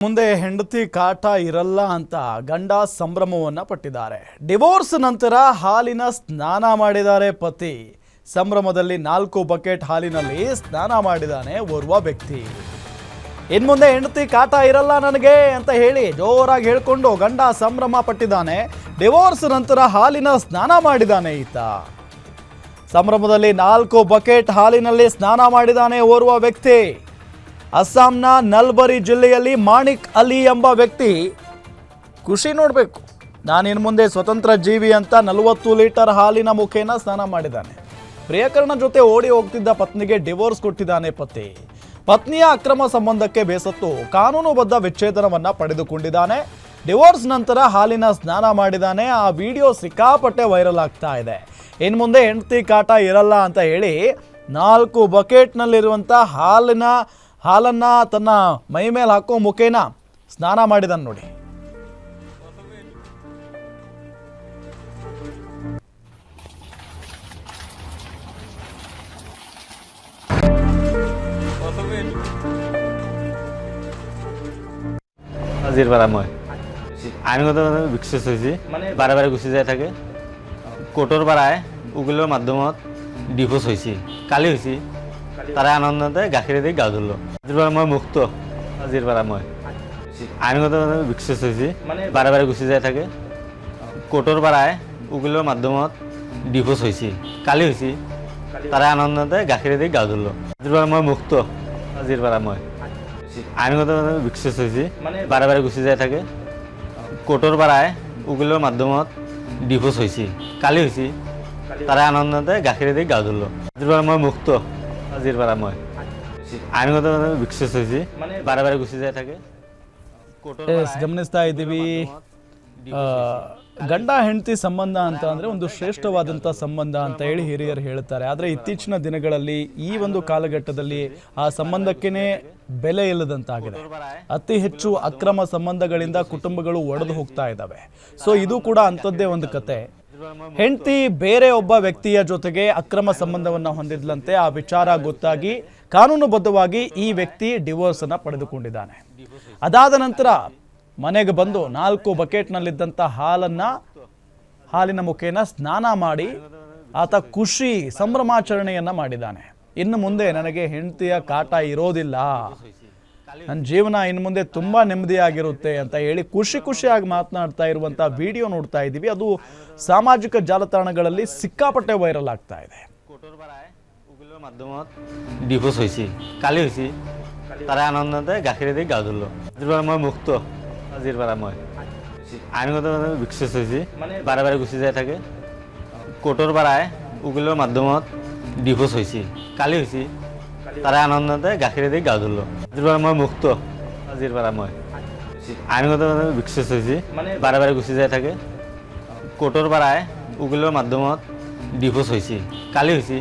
ಮುಂದೆ ಹೆಂಡತಿ ಕಾಟ ಇರಲ್ಲ ಅಂತ ಗಂಡ ಸಂಭ್ರಮವನ್ನ ಪಟ್ಟಿದ್ದಾರೆ. ಡಿವೋರ್ಸ್ ನಂತರ ಹಾಲಿನ ಸ್ನಾನ ಮಾಡಿದ್ದಾರೆ ಪತಿ. ಸಂಭ್ರಮದಲ್ಲಿ 4 ಬಕೆಟ್ ಹಾಲಿನಲ್ಲಿ ಸ್ನಾನ ಮಾಡಿದಾನೆ ಓರ್ವ ವ್ಯಕ್ತಿ. ಇನ್ಮುಂದೆ ಹೆಂಡತಿ ಕಾಟ ಇರಲ್ಲ ನನಗೆ ಅಂತ ಹೇಳಿ ಜೋರಾಗಿ ಹೇಳ್ಕೊಂಡು ಗಂಡ ಸಂಭ್ರಮ ಪಟ್ಟಿದ್ದಾನೆ. ಡಿವೋರ್ಸ್ ನಂತರ ಹಾಲಿನ ಸ್ನಾನ ಮಾಡಿದಾನೆ ಈತ. ಸಂಭ್ರಮದಲ್ಲಿ 4 ಬಕೆಟ್ ಹಾಲಿನಲ್ಲಿ ಸ್ನಾನ ಮಾಡಿದಾನೆ ಓರ್ವ ವ್ಯಕ್ತಿ. ಅಸ್ಸಾಂನ ನಲ್ಬರಿ ಜಿಲ್ಲೆಯಲ್ಲಿ ಮಾಣಿಕ್ ಅಲಿ ಎಂಬ ವ್ಯಕ್ತಿ ಖುಷಿ ನೋಡಬೇಕು. ನಾನಿನ್ನು ಮುಂದೆ ಸ್ವತಂತ್ರ ಜೀವಿ ಅಂತ 40 ಲೀಟರ್ ಹಾಲಿನ ಮುಖೇನ ಸ್ನಾನ ಮಾಡಿದ್ದಾನೆ. ಪ್ರಿಯಕರನ ಜೊತೆ ಓಡಿ ಹೋಗ್ತಿದ್ದ ಪತ್ನಿಗೆ ಡಿವೋರ್ಸ್ ಕೊಟ್ಟಿದ್ದಾನೆ ಪತಿ. ಪತ್ನಿಯ ಅಕ್ರಮ ಸಂಬಂಧಕ್ಕೆ ಬೇಸತ್ತು ಕಾನೂನುಬದ್ಧ ವಿಚ್ಛೇದನವನ್ನ ಪಡೆದುಕೊಂಡಿದ್ದಾನೆ. ಡಿವೋರ್ಸ್ ನಂತರ ಹಾಲಿನ ಸ್ನಾನ ಮಾಡಿದ್ದಾನೆ. ಆ ವಿಡಿಯೋ ಸಿಕ್ಕಾಪಟ್ಟೆ ವೈರಲ್ ಆಗ್ತಾ ಇದೆ. ಇನ್ನು ಮುಂದೆ ಹೆಂಡತಿ ಕಾಟ ಇರಲ್ಲ ಅಂತ ಹೇಳಿ 4 ಬಕೆಟ್ನಲ್ಲಿರುವಂಥ ಹಾಲನ್ನ ತನ್ನ ಮೈ ಮೇಲೆ ಹಾಕೋ ಮುಖೇನ ಸ್ನಾನ ಮಾಡಿದಾನೆ ನೋಡಿ. আজিৰ পৰা মই আইনগত বিকশিত হৈছে, বাৰে বাৰে গুচি যাই থাকে। কোৰ্টৰ পৰাই উকিলৰ মাধ্যমত ডিভোৰ্চ হৈছে, কালি হৈছে। তাৰে আনন্দতে গাখীৰেদি গা ধুলো। আজিৰ পৰা মই মুক্ত। আজিৰ পৰা মই আইনগত বিকশিত হৈছে, বাৰে বাৰে গুচি যাই থাকে। কোৰ্টৰ পৰাই উকিলৰ মাধ্যমত ডিভোৰ্চ হৈছে, কালি হৈছে। তাৰে আনন্দতে গাখীৰেদি গা ধুলো। আজিৰ পৰা মই মুক্ত। আজিৰ পৰা মই আইনগত বিকশিত হৈছে, বাৰে বাৰে গুচি যাই থাকে। কোৰ্টৰ পৰাই উকিলৰ মাধ্যমত ডিভোৰ্চ হৈছে, কালি হৈছে। তাৰে আনন্দতে গাখীৰেদি গা ধুলো। আজিৰ পৰা মই মুক্ত। আজিৰ পৰা মই আইনগত বিকশিত হৈছে, বাৰে বাৰে ಗುಸಿ যাই থাকে। ಗಮನಿಸ್ತಾ ಇದ್ದೀವಿ. ಗಂಡ ಹೆಂಡತಿ ಸಂಬಂಧ ಅಂತ ಅಂದರೆ ಒಂದು ಶ್ರೇಷ್ಠವಾದಂಥ ಸಂಬಂಧ ಅಂತ ಹೇಳಿ ಹಿರಿಯರು ಹೇಳ್ತಾರೆ. ಆದರೆ ಇತ್ತೀಚಿನ ದಿನಗಳಲ್ಲಿ ಈ ಒಂದು ಕಾಲಘಟ್ಟದಲ್ಲಿ ಆ ಸಂಬಂಧಕ್ಕೇ ಬೆಲೆ ಇಲ್ಲದಂತಾಗಿದೆ. ಅತಿ ಹೆಚ್ಚು ಅಕ್ರಮ ಸಂಬಂಧಗಳಿಂದ ಕುಟುಂಬಗಳು ಒಡೆದು ಹೋಗ್ತಾ ಇದ್ದಾವೆ. ಸೊ ಇದು ಕೂಡ ಅಂಥದ್ದೇ ಒಂದು ಕತೆ. ಹೆಂಡತಿ ಬೇರೆ ಒಬ್ಬ ವ್ಯಕ್ತಿಯ ಜೊತೆಗೆ ಅಕ್ರಮ ಸಂಬಂಧವನ್ನು ಹೊಂದಿದ್ಲಂತೆ. ಆ ವಿಚಾರ ಗೊತ್ತಾಗಿ ಕಾನೂನುಬದ್ಧವಾಗಿ ಈ ವ್ಯಕ್ತಿ ಡಿವೋರ್ಸ್ ಅನ್ನ ಪಡೆದುಕೊಂಡಿದ್ದಾನೆ. ಅದಾದ ನಂತರ ಮನೆಗೆ ಬಂದು 4 ಬಕೆಟ್ನಲ್ಲಿದ್ದಂಥ ಹಾಲಿನ ಮುಖೇನ ಸ್ನಾನ ಮಾಡಿ ಆತ ಖುಷಿ ಸಂಭ್ರಮಾಚರಣೆಯನ್ನ ಮಾಡಿದ್ದಾನೆ. ಇನ್ನು ಮುಂದೆ ನನಗೆ ಹೆಂಡತಿಯ ಕಾಟ ಇರೋದಿಲ್ಲ, ನನ್ನ ಜೀವನ ಇನ್ನು ಮುಂದೆ ತುಂಬಾ ನೆಮ್ಮದಿಯಾಗಿರುತ್ತೆ ಅಂತ ಹೇಳಿ ಖುಷಿಯಾಗಿ ಮಾತನಾಡ್ತಾ ಇರುವಂಥ ವಿಡಿಯೋ ನೋಡ್ತಾ ಇದ್ದೀವಿ. ಅದು ಸಾಮಾಜಿಕ ಜಾಲತಾಣಗಳಲ್ಲಿ ಸಿಕ್ಕಾಪಟ್ಟೆ ವೈರಲ್ ಆಗ್ತಾ ಇದೆ. মাধ্যমত ডিভোর্স হৈছে, কালি হৈছে। তাৰে আনন্দতে গাখীৰেদি গা ধুলো। আজিৰ পৰা মই মুক্ত। আজিৰ পৰা মই আইনগত বিকশিত হৈছে, বাৰে বাৰে গুচি যাই থাকে। কোৰ্টৰ পৰাই উকিলৰ মাধ্যমত ডিভোৰ্চ হৈছে, কালি হৈছে। তাৰে আনন্দতে গাখীৰেদি গা ধুলো। আজিৰ পৰা মই মুক্ত। আজিৰ পৰা মই আইনগত বিকশিত হৈছে, বাৰে বাৰে গুচি যাই থাকে। কোৰ্টৰ পৰাই উকিলৰ মাধ্যমত ডিভোৰ্চ হৈছে, কালি হৈছে।